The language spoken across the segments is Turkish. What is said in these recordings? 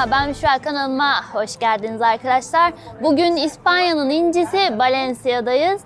Merhaba, ben Müşra, kanalıma hoş geldiniz arkadaşlar. Bugün İspanya'nın incisi Valencia'dayız.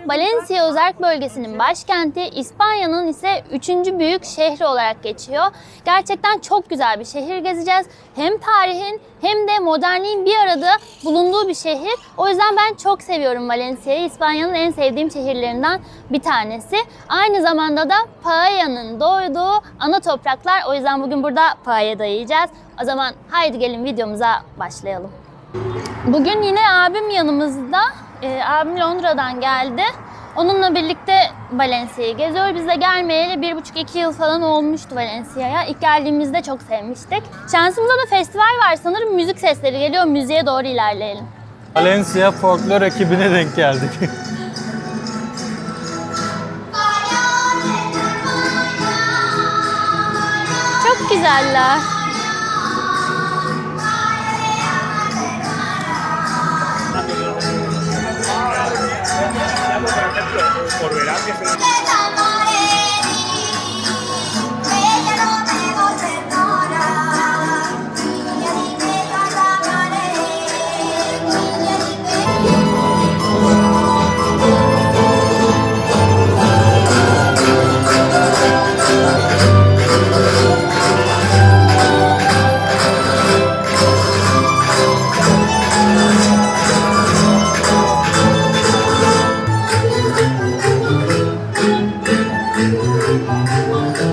Valencia özerk bölgesinin başkenti, İspanya'nın ise 3. büyük şehri olarak geçiyor. Gerçekten çok güzel bir şehir gezeceğiz. Hem tarihin hem de modernliğin bir arada bulunduğu bir şehir. O yüzden ben çok seviyorum Valencia'yı. İspanya'nın en sevdiğim şehirlerinden bir tanesi. Aynı zamanda da paella'nın doğduğu ana topraklar. O yüzden bugün burada paella yiyeceğiz. O zaman haydi gelin videomuza başlayalım. Bugün yine abim yanımızda. Abim Londra'dan geldi. Onunla birlikte Valencia'yı geziyor. Biz de gelmeyeli 1,5-2 yıl falan olmuştu Valencia'ya. İlk geldiğimizde çok sevmiştik. Şansımıza da festival var sanırım. Müzik sesleri geliyor. Müziğe doğru ilerleyelim. Valencia folklor ekibine denk geldik. Çok güzeller.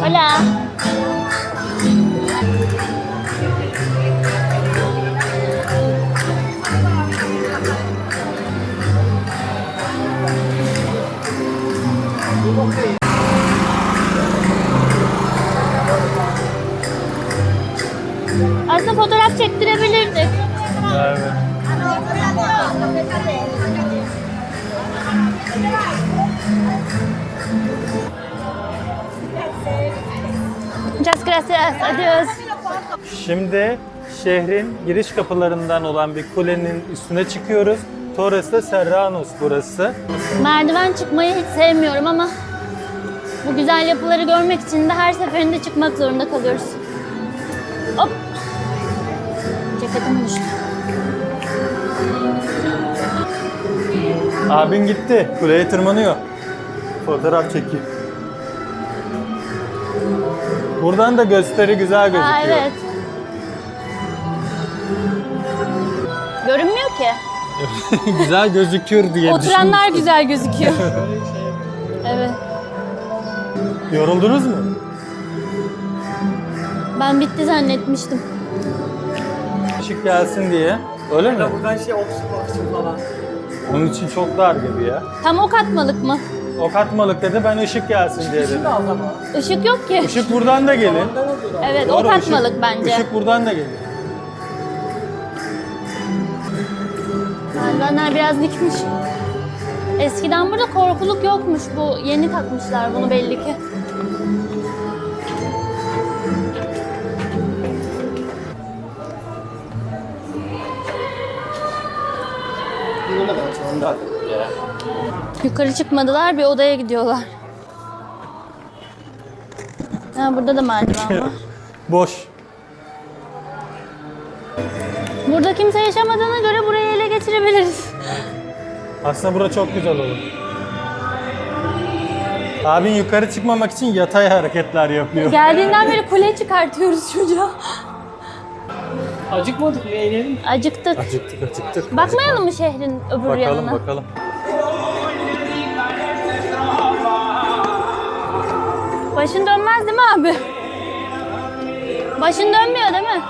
Hola. Aslında fotoğraf çektirebilirdik. Evet. Muchas gracias. Adiós. Şimdi şehrin giriş kapılarından olan bir kulenin üstüne çıkıyoruz. Torres de Serranos burası. Merdiven çıkmayı hiç sevmiyorum ama bu güzel yapıları görmek için de her seferinde çıkmak zorunda kalıyoruz. Hop! Ceketim düştü. Abin gitti. Kuleye tırmanıyor. Fotoğraf çekiyor. Buradan da gösteri güzel gözüküyor. Aa, evet. Görünmüyor ki. Güzel gözüküyor diye Oturanlar güzel gözüküyor. Evet. Yoruldunuz mu? Ben bitti zannetmiştim. Işık gelsin diye. Öyle mi? Buradan oksijen falan. Onun için çok dar gibi ya. Tam ok atmalık mı? Ok atmalık dedi, ben ışık gelsin diye dedim. Şimdi az ama. Işık yok ki. Işık buradan da gelin. Evet, Doğru, ok ışık- atmalık bence. Işık buradan da geliyor. Merdivenler biraz dikmiş. Eskiden burada korkuluk yokmuş. Bu yeni takmışlar bunu belli ki. Yukarı çıkmadılar, bir odaya gidiyorlar. Ha, burada da merdiven var. Boş. Burada kimse yaşamadığına göre burayı ele geçirebiliriz. Aslında bura çok güzel olur. Abin yukarı çıkmamak için yatay hareketler yapıyor. Geldiğinden beri kule çıkartıyoruz çocuğa. Acıkmadık mı? Eğlenelim mi? Acıktık. Acıktık. Bakmayalım mı şehrin öbür Bakalım yanına? bakalım. Başın dönmez değil mi abi? Başın dönmüyor değil mi?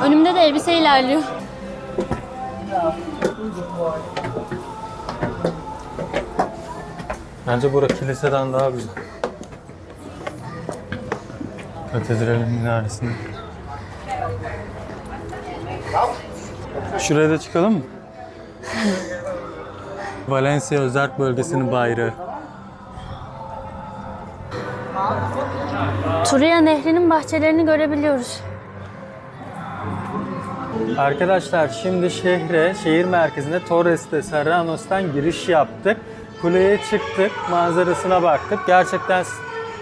Önümde de elbise ilerliyor. Bence bura kiliseden daha güzel. Katedralin minaresinde. Şuraya da çıkalım mı? Valencia özerk bölgesinin bayrağı. Turia Nehri'nin bahçelerini görebiliyoruz. Arkadaşlar şimdi şehir merkezinde Torres de Serranos'tan giriş yaptık. Kuleye çıktık, manzarasına baktık. Gerçekten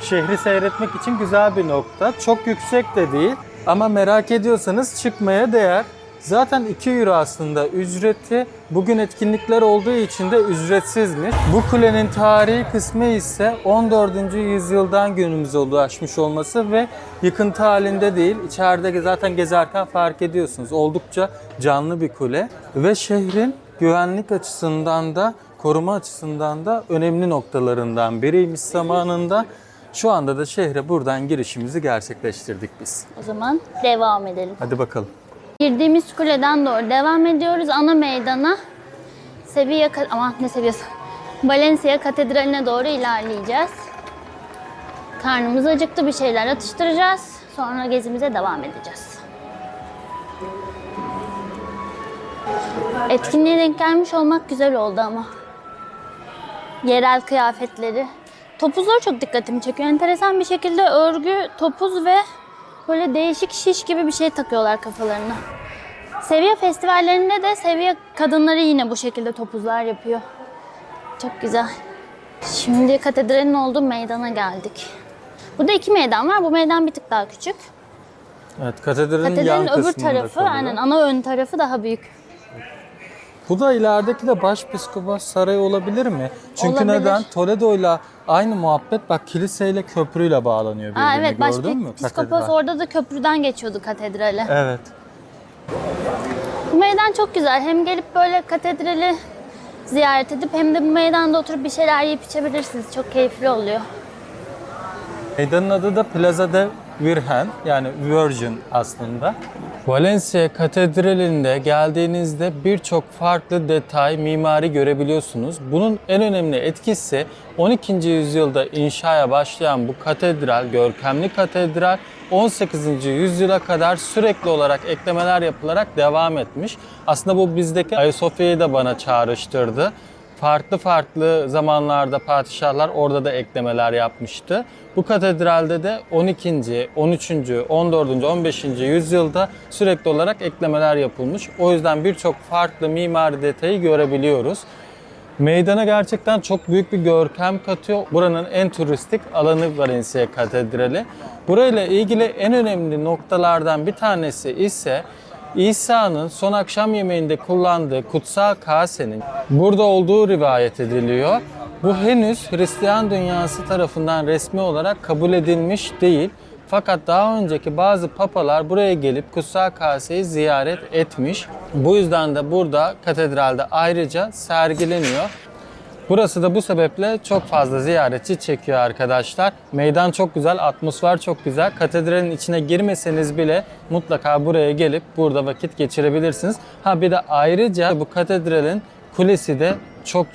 şehri seyretmek için güzel bir nokta. Çok yüksek de değil ama merak ediyorsanız çıkmaya değer. Zaten 2 euro aslında ücreti. Bugün etkinlikler olduğu için de ücretsizmiş. Bu kulenin tarihi kısmı ise 14. yüzyıldan günümüze ulaşmış olması ve yıkıntı halinde değil. İçeride zaten gezerken fark ediyorsunuz. Oldukça canlı bir kule ve şehrin güvenlik açısından da koruma açısından da önemli noktalarından biriymiş zamanında. Şu anda da şehre buradan girişimizi gerçekleştirdik biz. O zaman devam edelim. Hadi bakalım. Girdiğimiz kuleden doğru devam ediyoruz. Ana meydana Valencia Katedrali'ne doğru ilerleyeceğiz. Karnımız acıktı, bir şeyler atıştıracağız. Sonra gezimize devam edeceğiz. Etkinliğe denk gelmiş olmak güzel oldu ama. Yerel kıyafetleri. Topuzlar çok dikkatimi çekiyor. Enteresan bir şekilde örgü, topuz ve böyle değişik şiş gibi bir şey takıyorlar kafalarına. Sevilla festivallerinde de Sevilla kadınları yine bu şekilde topuzlar yapıyor. Çok güzel. Şimdi katedralin olduğu meydana geldik. Burada 2 meydan var. Bu meydan bir tık daha küçük. Evet, katedralin yan Katedralin öbür kısmında tarafı, kalıyor. aynen ana ön tarafı daha büyük. Bu da ilerideki de Başpiskopos Sarayı olabilir mi? Çünkü Olabilir. neden? Toledo'yla aynı muhabbet bak kiliseyle köprüyle bağlanıyor birbirine. Evet, Gördün mü? Başpiskopos Katedral. orada da köprüden geçiyordu katedrale. Evet. Bu meydan çok güzel. Hem gelip böyle katedrali ziyaret edip hem de bu meydanda oturup bir şeyler yiyip içebilirsiniz. Çok keyifli oluyor. Meydanın adı da Plaza de Virgen, yani Virgin aslında. Valencia Katedrali'nde geldiğinizde birçok farklı detay, mimari görebiliyorsunuz. Bunun en önemli etkisi 12. yüzyılda inşaya başlayan bu katedral, görkemli katedral 18. yüzyıla kadar sürekli olarak eklemeler yapılarak devam etmiş. Aslında bu bizdeki Ayasofya'yı da bana çağrıştırdı. Farklı zamanlarda padişahlar orada da eklemeler yapmıştı. Bu katedralde de 12. 13. 14. 15. yüzyılda sürekli olarak eklemeler yapılmış. O yüzden birçok farklı mimari detayı görebiliyoruz. Meydana gerçekten çok büyük bir görkem katıyor. Buranın en turistik alanı Valencia Katedrali. Burayla ilgili en önemli noktalardan bir tanesi ise İsa'nın son akşam yemeğinde kullandığı kutsal kasenin burada olduğu rivayet ediliyor. Bu henüz Hristiyan dünyası tarafından resmi olarak kabul edilmiş değil. Fakat daha önceki bazı papalar buraya gelip kutsal kaseyi ziyaret etmiş. Bu yüzden de burada katedralde ayrıca sergileniyor. Burası da bu sebeple çok fazla ziyaretçi çekiyor arkadaşlar. Meydan çok güzel, atmosfer çok güzel. Katedralin içine girmeseniz bile mutlaka buraya gelip burada vakit geçirebilirsiniz. Bir de ayrıca bu katedralin kulesi de çok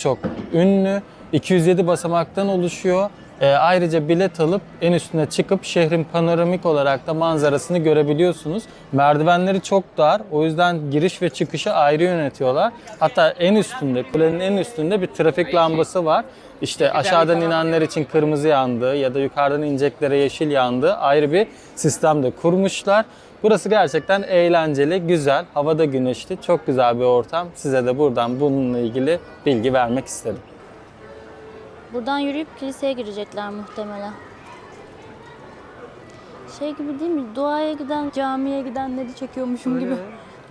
ünlü. 207 basamaktan oluşuyor. Ayrıca bilet alıp en üstüne çıkıp şehrin panoramik olarak da manzarasını görebiliyorsunuz. Merdivenleri çok dar. O yüzden giriş ve çıkışı ayrı yönetiyorlar. Hatta en üstünde, kulenin en üstünde bir trafik lambası var. İşte aşağıdan inenler için kırmızı yandığı ya da yukarıdan ineceklere yeşil yandığı ayrı bir sistem de kurmuşlar. Burası gerçekten eğlenceli, güzel, havada güneşli, çok güzel bir ortam. Size de buradan bununla ilgili bilgi vermek istedim. Buradan yürüyüp kiliseye girecekler muhtemelen. Şey gibi değil mi? Duaya giden, camiye gidenleri çekiyormuşum gibi.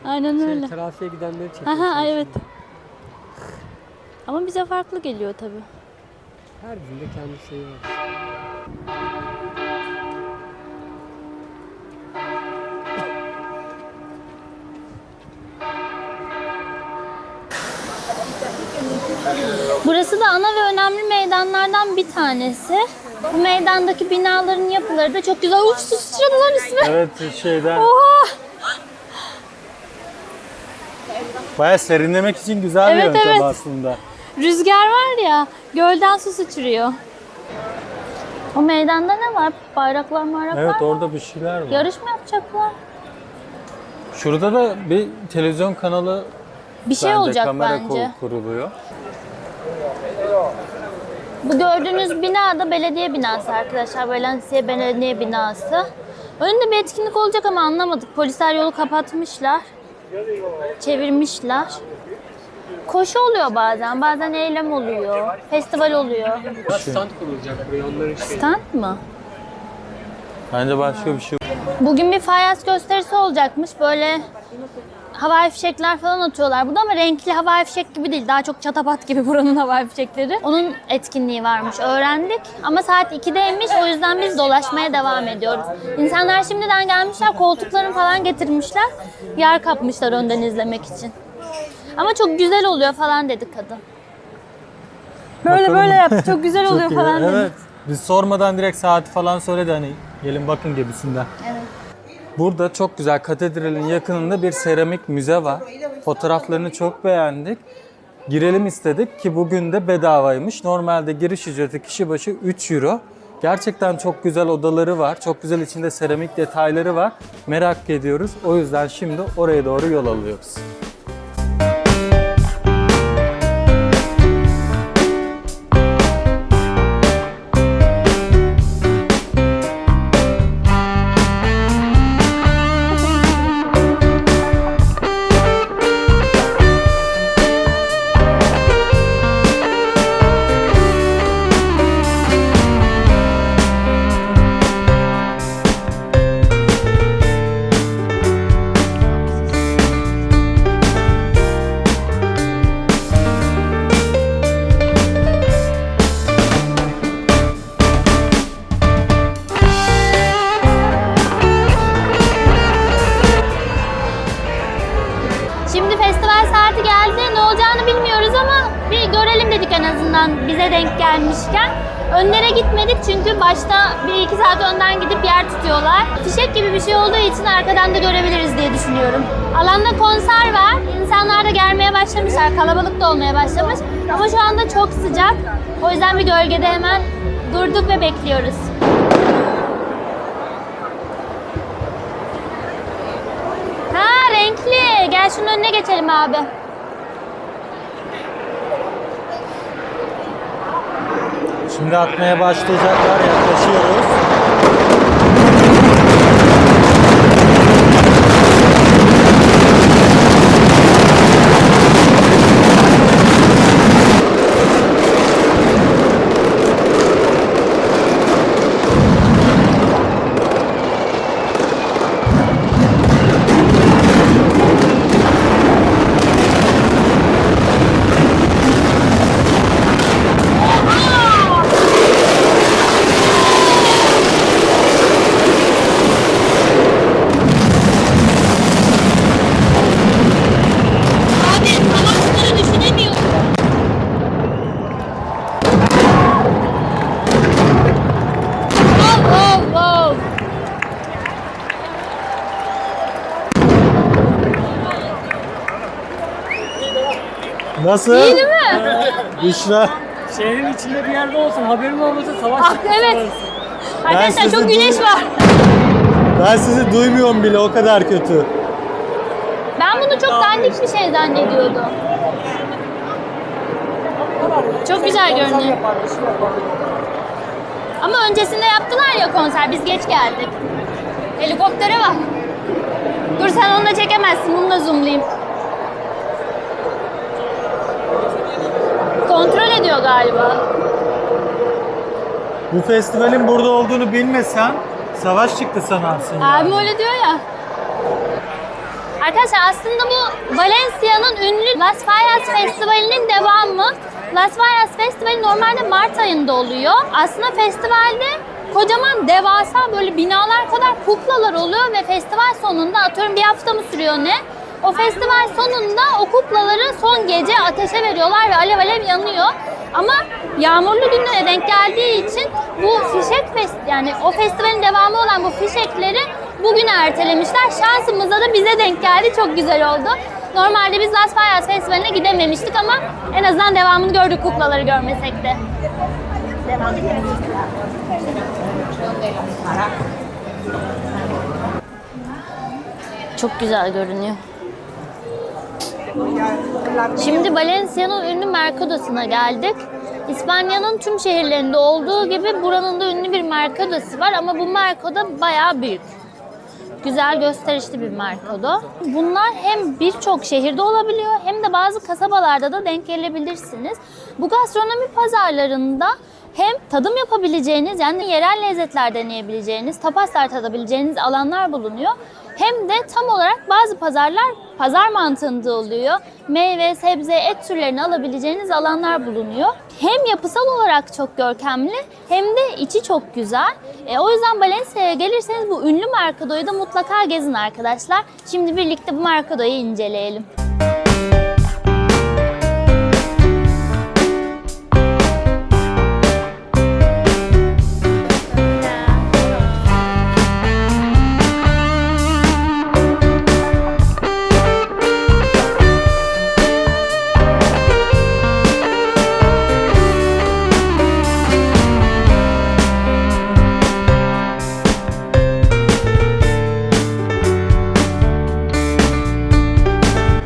Aynen öyle. Trafiğe gidenleri çekiyor. Aha, evet. Ama bize farklı geliyor tabii. Her birinde kendi şeyi var. Burası da ana ve önemli meydanlardan bir tanesi. Bu meydandaki binaların yapıları da çok güzel. Uf, su sıçradı lan üstüme. Evet, şeyden Oha! bayağı serinlemek için güzel bir Evet, yöntem evet. aslında. Rüzgar var ya, gölden su sıçrıyor. O meydanda ne var? Bayraklar Evet, var mı? orada bir şeyler var. Yarış mı yapacaklar? Şurada da bir televizyon kanalı Bir şey bence, olacak kamera bence. kuruluyor. Bu gördüğünüz bina da belediye binası arkadaşlar. Valencia Belediye Binası. Önünde bir etkinlik olacak ama anlamadık. Polisler yolu kapatmışlar. Çevirmişler. Koşu oluyor bazen, bazen eylem oluyor, festival oluyor. Stand kurulacak buraya onların şey. Stand mı? Bence başka bir şey. Bugün bir fayans gösterisi olacakmış. Böyle havai fişekler falan atıyorlar burada ama renkli havai fişek gibi değil. Daha çok çatapat gibi buranın havai fişekleri. Onun etkinliği varmış. Öğrendik. Ama saat 2'deymiş. O yüzden biz dolaşmaya devam ediyoruz. İnsanlar şimdiden gelmişler. Koltuklarını falan getirmişler. Yer kapmışlar önden izlemek için. Ama çok güzel oluyor falan dedi kadın. Böyle Bakalım. böyle yaptı. Çok güzel oluyor Çok iyi. falan dedi. Evet. Biz sormadan direkt saati falan söyledi hani gelin bakın gibisinden. Evet. Burada çok güzel katedralin yakınında bir seramik müze var. Fotoğraflarını çok beğendik. Girelim istedik ki bugün de bedavaymış. Normalde giriş ücreti kişi başı 3 euro. Gerçekten çok güzel odaları var. Çok güzel içinde seramik detayları var. Merak ediyoruz. O yüzden şimdi oraya doğru yol alıyoruz. Şimdi festival saati geldi. Ne olacağını bilmiyoruz ama bir görelim dedik en azından bize denk gelmişken. Önlere gitmedik çünkü başta 1-2 saat önden gidip yer tutuyorlar. Fişek gibi bir şey olduğu için arkadan da görebiliriz diye düşünüyorum. Alanda konser var. İnsanlar da gelmeye başlamışlar. Kalabalık da olmaya başlamış. Ama şu anda çok sıcak. O yüzden bir gölgede hemen durduk ve bekliyoruz. Ha, renkli. Gel şunun önüne geçelim abi. Şimdi atmaya başlayacaklar. Yaklaşıyoruz. Abi savaşları düşünemiyorum. Oh, oh, oh. Nasıl? İyi değil mi? Büşra. Şehrin içinde bir yerde olsun haberin olmasa savaş Ah çıktı. evet. Arkadaşlar sizi çok güneş duydum. var. Ben sizi duymuyorum bile, o kadar kötü. Ben bunu çok dandik bir şey zannediyordum. Çok güzel görünüyor. Ama öncesinde yaptılar ya konser, biz geç geldik. Helikoptere bak. Dur sen onu da çekemezsin, bunu da zoomlayayım. Kontrol ediyor galiba. Bu festivalin burada olduğunu bilmesen savaş çıktı sanarsın yani. Abim öyle diyor ya. Arkadaşlar aslında bu Valencia'nın ünlü Las Fallas Festivali'nin devamı. Las Fallas Festivali normalde Mart ayında oluyor. Aslında festivalde kocaman devasa böyle binalar kadar kuklalar oluyor ve festival sonunda atıyorum bir hafta mı sürüyor ne? O festival sonunda o kuklaları son gece ateşe veriyorlar ve alev alev yanıyor. Ama yağmurlu günlere denk geldiği için bu fişek yani o festivalin devamı olan bu fişekleri bugüne ertelemişler. Şansımıza da bize denk geldi. Çok güzel oldu. Normalde biz Las Fallas Festivali'ne gidememiştik ama en azından devamını gördük kuklaları görmesek de. Devam. Çok güzel görünüyor. Şimdi Valencia'nın ünlü Mercados'una geldik. İspanya'nın tüm şehirlerinde olduğu gibi buranın da ünlü bir Mercados'u var ama bu Mercado bayağı büyük. güzel, gösterişli bir Mercado. Bunlar hem birçok şehirde olabiliyor hem de bazı kasabalarda da denk gelebilirsiniz. Bu gastronomi pazarlarında hem tadım yapabileceğiniz, yani yerel lezzetler deneyebileceğiniz, tapaslar tadabileceğiniz alanlar bulunuyor. Hem de tam olarak bazı pazarlar pazar mantığında oluyor. Meyve, sebze, et türlerini alabileceğiniz alanlar bulunuyor. Hem yapısal olarak çok görkemli hem de içi çok güzel. O yüzden Valencia'ya gelirseniz bu ünlü Mercado'yu da mutlaka gezin arkadaşlar. Şimdi birlikte bu Mercado'yu inceleyelim.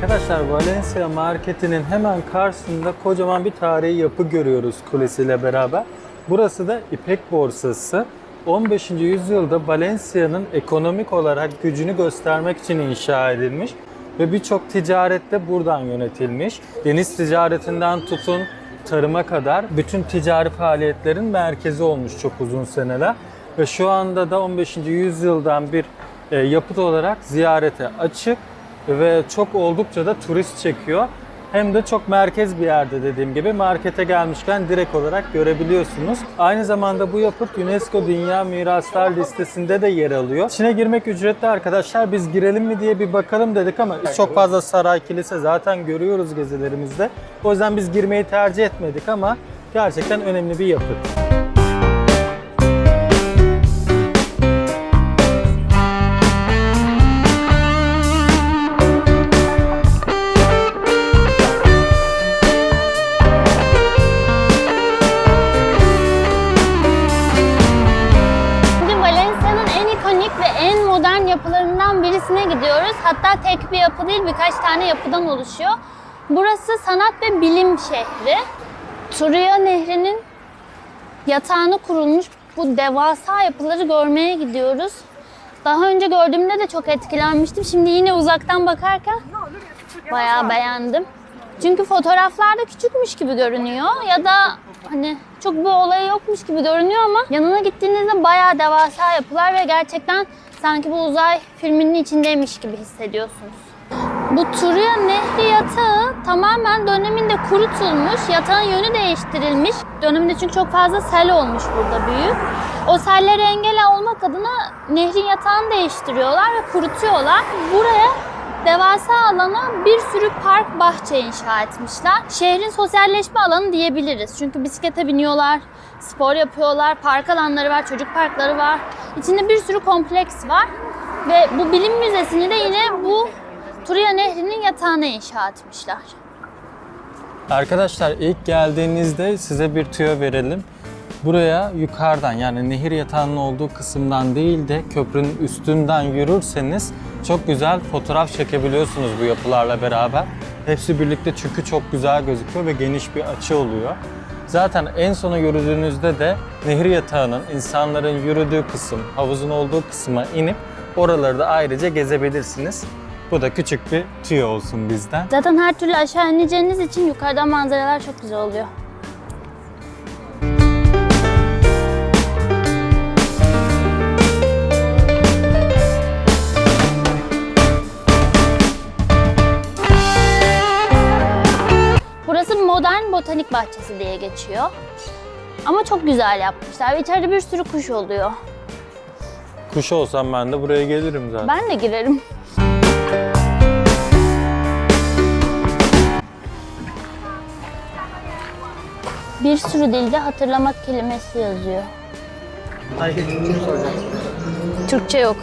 Arkadaşlar Valencia marketinin hemen karşısında kocaman bir tarihi yapı görüyoruz kulesiyle beraber. Burası da İpek Borsası. 15. yüzyılda Valencia'nın ekonomik olarak gücünü göstermek için inşa edilmiş ve birçok ticaret de buradan yönetilmiş. Deniz ticaretinden tutun tarıma kadar bütün ticari faaliyetlerin merkezi olmuş çok uzun seneler. Ve şu anda da 15. yüzyıldan bir yapıt olarak ziyarete açık ve çok oldukça da turist çekiyor. Hem de çok merkez bir yerde, dediğim gibi markete gelmişken direkt olarak görebiliyorsunuz. Aynı zamanda bu yapıt UNESCO Dünya Miraslar listesinde de yer alıyor. İçine girmek ücretli arkadaşlar. Biz girelim mi diye bir bakalım dedik ama çok fazla saray, kilise zaten görüyoruz gezilerimizde. O yüzden biz girmeyi tercih etmedik ama gerçekten önemli bir yapıt. Yapılarından birisine gidiyoruz. Hatta tek bir yapı değil, birkaç tane yapıdan oluşuyor. Burası sanat ve bilim şehri. Turia Nehri'nin yatağına kurulmuş bu devasa yapıları görmeye gidiyoruz. Daha önce gördüğümde de çok etkilenmiştim. Şimdi yine uzaktan bakarken bayağı beğendim. Çünkü fotoğraflarda küçükmüş gibi görünüyor ya da hani çok bir olayı yokmuş gibi görünüyor ama yanına gittiğinizde bayağı devasa yapılar ve gerçekten sanki bu uzay filminin içindeymiş gibi hissediyorsunuz. Bu Turia Nehri yatağı tamamen döneminde kurutulmuş, yatağın yönü değiştirilmiş. Döneminde çünkü çok fazla sel olmuş burada büyük. O selleri engel olmak adına nehrin yatağını değiştiriyorlar ve kurutuyorlar. Buraya devasa alana bir sürü park, bahçe inşa etmişler. Şehrin sosyalleşme alanı diyebiliriz. Çünkü bisiklete biniyorlar, spor yapıyorlar, park alanları var, çocuk parkları var. İçinde bir sürü kompleks var. Ve bu bilim müzesini de yine bu Turia Nehri'nin yatağına inşa etmişler. Arkadaşlar ilk geldiğinizde size bir tüyo verelim. Buraya yukarıdan, yani nehir yatağının olduğu kısımdan değil de köprünün üstünden yürürseniz çok güzel fotoğraf çekebiliyorsunuz bu yapılarla beraber. Hepsi birlikte çünkü çok güzel gözüküyor ve geniş bir açı oluyor. Zaten en sona yürüdüğünüzde de nehir yatağının, insanların yürüdüğü kısım, havuzun olduğu kısma inip oraları da ayrıca gezebilirsiniz. Bu da küçük bir tüyo olsun bizden. Zaten her türlü aşağı ineceğiniz için yukarıdan manzaralar çok güzel oluyor. Burası Modern Botanik Bahçesi diye geçiyor. Ama çok güzel yapmışlar. İçeride bir sürü kuş oluyor. Kuş olsam ben de buraya gelirim zaten. Ben de girerim. Bir sürü dilde hatırlamak kelimesi yazıyor. Türkçe yok.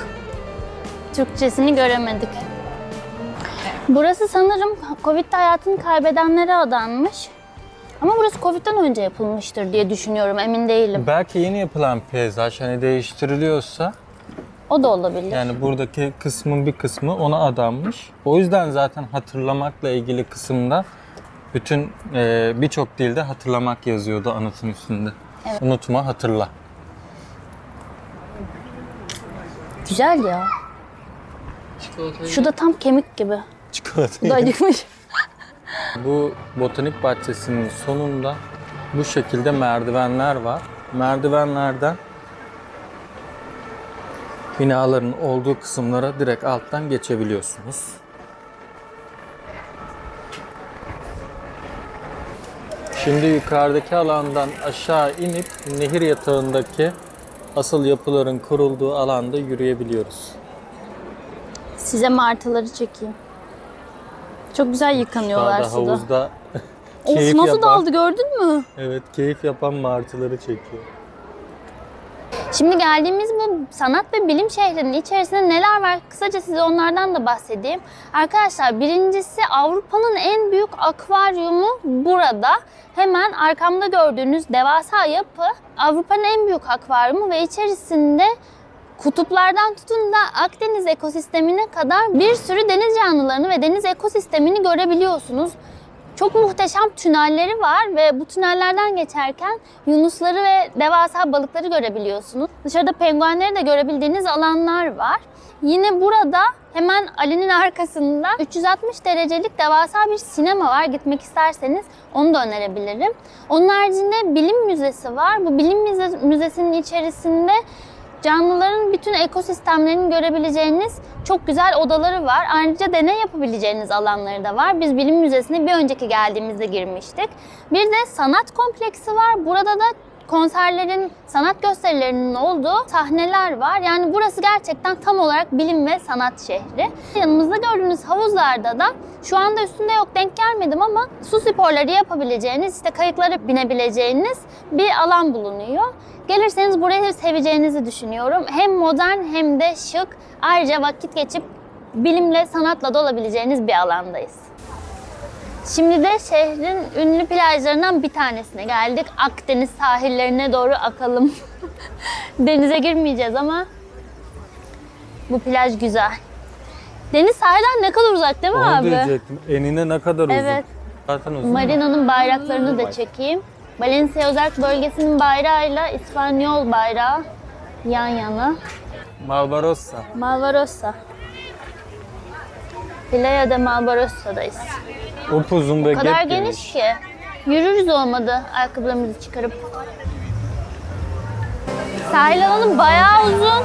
Türkçesini göremedik. Burası sanırım Covid'de hayatını kaybedenlere adanmış. Ama burası Covid'den önce yapılmıştır diye düşünüyorum, emin değilim. Belki yeni yapılan peyzaj hani değiştiriliyorsa, O da olabilir. yani buradaki kısmın bir kısmı ona adanmış. O yüzden zaten hatırlamakla ilgili kısımda bütün birçok dilde hatırlamak yazıyordu anıtın üstünde. Evet. Unutma, hatırla. Güzel ya. Çikolatayı Şu da tam kemik gibi. Çikolata. Bu da acıkmış. Bu botanik bahçesinin sonunda bu şekilde merdivenler var. Merdivenlerden binaların olduğu kısımlara direkt alttan geçebiliyorsunuz. Şimdi yukarıdaki alandan aşağı inip nehir yatağındaki asıl yapıların kurulduğu alanda yürüyebiliyoruz. Size martıları çekeyim. Çok güzel yıkanıyorlar Yukarıda suda. havuzda Of keyif nasıl yapan, daldı gördün mü? evet keyif yapan martıları çekiyor. Şimdi geldiğimiz bu sanat ve bilim şehrinin içerisinde neler var? Kısaca size onlardan da bahsedeyim. Arkadaşlar birincisi Avrupa'nın en büyük akvaryumu burada. Hemen arkamda gördüğünüz devasa yapı Avrupa'nın en büyük akvaryumu ve içerisinde kutuplardan tutun da Akdeniz ekosistemine kadar bir sürü deniz canlılarını ve deniz ekosistemini görebiliyorsunuz. Çok muhteşem tünelleri var ve bu tünellerden geçerken yunusları ve devasa balıkları görebiliyorsunuz. Dışarıda penguenleri de görebildiğiniz alanlar var. Yine burada hemen Ali'nin arkasında 360 derecelik devasa bir sinema var. Gitmek isterseniz onu da önerebilirim. Onun haricinde bilim müzesi var. Bu bilim müzesinin içerisinde canlıların bütün ekosistemlerini görebileceğiniz çok güzel odaları var. Ayrıca deney yapabileceğiniz alanları da var. Biz bilim müzesine bir önceki geldiğimizde girmiştik. Bir de sanat kompleksi var. Burada da konserlerin, sanat gösterilerinin olduğu sahneler var. Yani burası gerçekten tam olarak bilim ve sanat şehri. Yanımızda gördüğünüz havuzlarda da şu anda üstünde yok, denk gelmedim ama su sporları yapabileceğiniz, işte kayıklara binebileceğiniz bir alan bulunuyor. Gelirseniz burayı seveceğinizi düşünüyorum. Hem modern hem de şık. Ayrıca vakit geçip bilimle, sanatla da olabileceğiniz bir alandayız. Şimdi de şehrin ünlü plajlarından bir tanesine geldik. Akdeniz sahillerine doğru akalım. Denize girmeyeceğiz ama bu plaj güzel. Deniz sahilden ne kadar uzak değil mi Onu abi? diyecektim. Enine ne kadar uzun. Evet. Zaten uzun. Marina'nın bayraklarını da çekeyim. Valencia Özerk Bölgesi'nin bayrağıyla İspanyol bayrağı yan yana. Malvarosa. Malvarosa. Playa de Malvarosa'dayız. Upuzun ve O kadar gep geniş ki. Yürürüz olmadı ayakkabılarımızı çıkarıp. Sahil alanı bayağı uzun.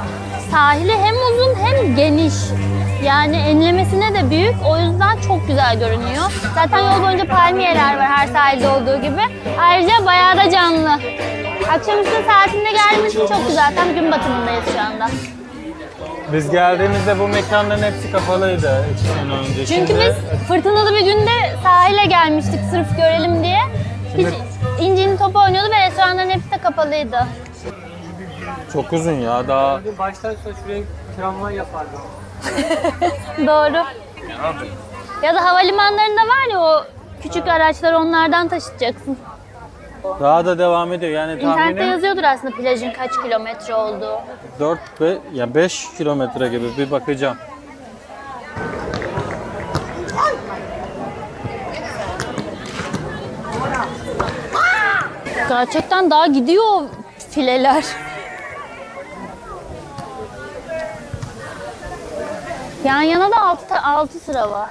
Sahili hem uzun hem geniş. Yani enlemesine de büyük. O yüzden çok güzel görünüyor. Zaten yol boyunca palmiyeler var her sahilde olduğu gibi. Ayrıca bayağı da canlı. Akşamüstü saatinde geldiğimiz için çok güzel. Tam gün batımındayız şu anda. Biz geldiğimizde bu mekanların hepsi kapalıydı 2 sene önce. Çünkü Şimdi biz fırtınalı bir günde sahile gelmiştik sırf görelim diye. Hiç İnci'nin topu oynuyordu ve restoranların hepsi de kapalıydı. çok uzun ya daha. baştan sona şuraya tramvay yapardım. Doğru. Ya da havalimanlarında var ya o küçük araçlar, onlardan taşıtacaksın. Daha da devam ediyor. Yani İnternette tahminim yazıyordur aslında plajın kaç kilometre olduğu. 4 ve ya 5 kilometre gibi bir bakacağım. Gerçekten daha gidiyor o fileler. Yan yana da 6 sıra var.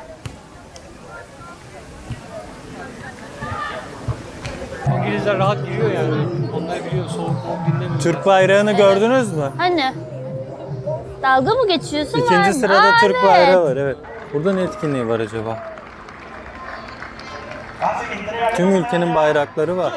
İngilizler rahat giriyor yani. Onları biliyor, soğuk dinlemiyor. Türk bayrağını gördünüz mü? Hani? Dalga mı geçiyorsun? İkinci Var mı? sırada Aa, Türk evet. bayrağı var, evet. Burada ne etkinliği var acaba? Tüm ülkenin bayrakları var.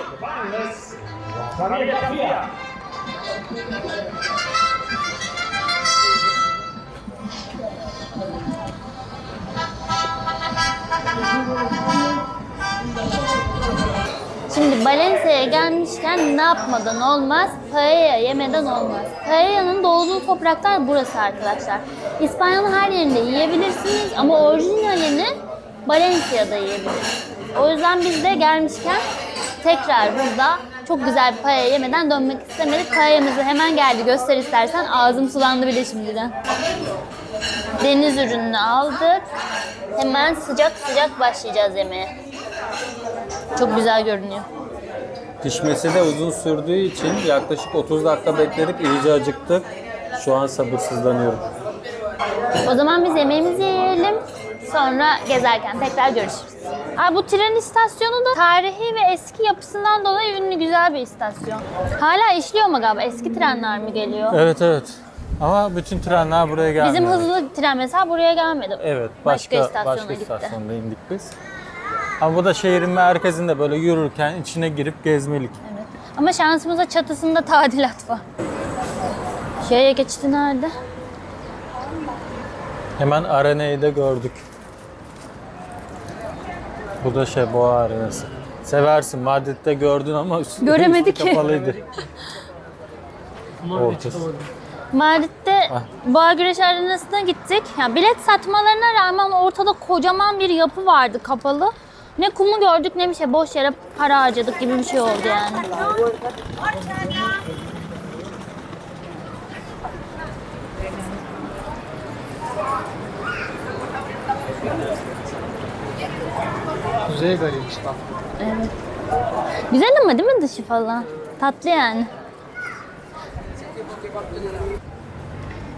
Şimdi Valencia'ya gelmişken ne yapmadan olmaz? Paella yemeden olmaz. Paella'nın doğduğu topraklar burası arkadaşlar. İspanya'nın her yerinde yiyebilirsiniz ama orijinalini Valencia'da yiyebilirsiniz. O yüzden biz de gelmişken tekrar burada çok güzel bir paella yemeden dönmek istemedik. Paella'mız hemen geldi. Göster istersen. Ağzım sulandı bile şimdiden. Deniz ürününü aldık. Hemen sıcak sıcak başlayacağız yemeğe. Çok güzel görünüyor. Pişmesi de uzun sürdüğü için yaklaşık 30 dakika bekledik. İyice acıktık. Şu an sabırsızlanıyorum. O zaman biz yemeğimizi yiyelim. Sonra gezerken tekrar görüşürüz. Bu tren istasyonu da tarihi ve eski yapısından dolayı ünlü güzel bir istasyon. Hala işliyor mu galiba? Eski trenler mi geliyor? Evet evet. Ama bütün trenler buraya gelmiyor. Bizim hızlı tren mesela buraya gelmedi. Evet, Başka başka istasyona gitti. istasyonda indik biz. Ama bu da şehrin merkezinde böyle yürürken içine girip gezmelik. Evet. Ama şansımıza çatısında tadilat var. Şeye geçti nerede? Hemen arenayı da gördük. Bu da boğa arenası. Seversin, Madrid'de gördün ama üstü Göremedik ki. kapalıydı. Aman ne Ortası. çıkamadım. Madrid'de boğa güreş arenasına gittik. Yani bilet satmalarına rağmen ortada kocaman bir yapı vardı kapalı. Ne kumu gördük ne bir şey. Boş yere para harcadık gibi bir şey oldu yani. Kuzey garıymış bak. Evet. Güzel ama değil mi dışı falan? Tatlı yani.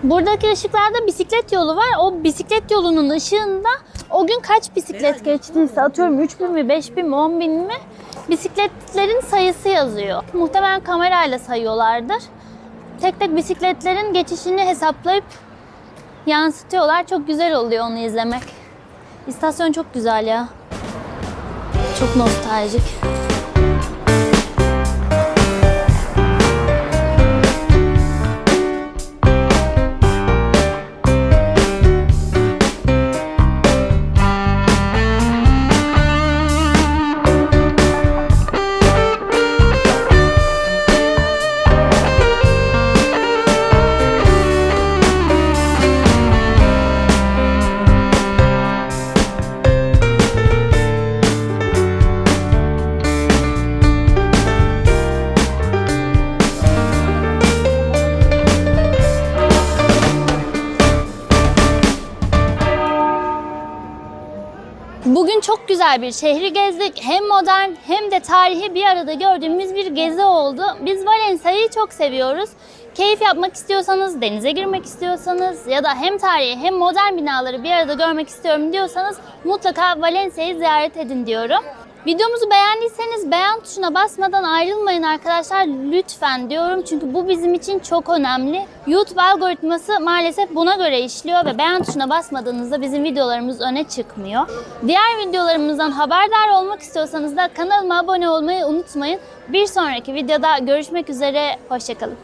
Buradaki ışıklarda bisiklet yolu var. O bisiklet yolunun ışığında o gün kaç bisiklet geçtiyse atıyorum 3000 mi, 5000 mi, 10.000 mi bisikletlerin sayısı yazıyor. Muhtemelen kamerayla sayıyorlardır. Tek tek bisikletlerin geçişini hesaplayıp yansıtıyorlar. Çok güzel oluyor onu izlemek. İstasyon çok güzel ya. Çok nostaljik. Bugün çok güzel bir şehri gezdik. Hem modern hem de tarihi bir arada gördüğümüz bir gezi oldu. Biz Valencia'yı çok seviyoruz. Keyif yapmak istiyorsanız, denize girmek istiyorsanız ya da hem tarihi hem modern binaları bir arada görmek istiyorum diyorsanız mutlaka Valencia'yı ziyaret edin diyorum. Videomuzu beğendiyseniz beğen tuşuna basmadan ayrılmayın arkadaşlar lütfen diyorum. Çünkü bu bizim için çok önemli. YouTube algoritması maalesef buna göre işliyor ve beğen tuşuna basmadığınızda bizim videolarımız öne çıkmıyor. Diğer videolarımızdan haberdar olmak istiyorsanız da kanalıma abone olmayı unutmayın. Bir sonraki videoda görüşmek üzere, hoşça kalın.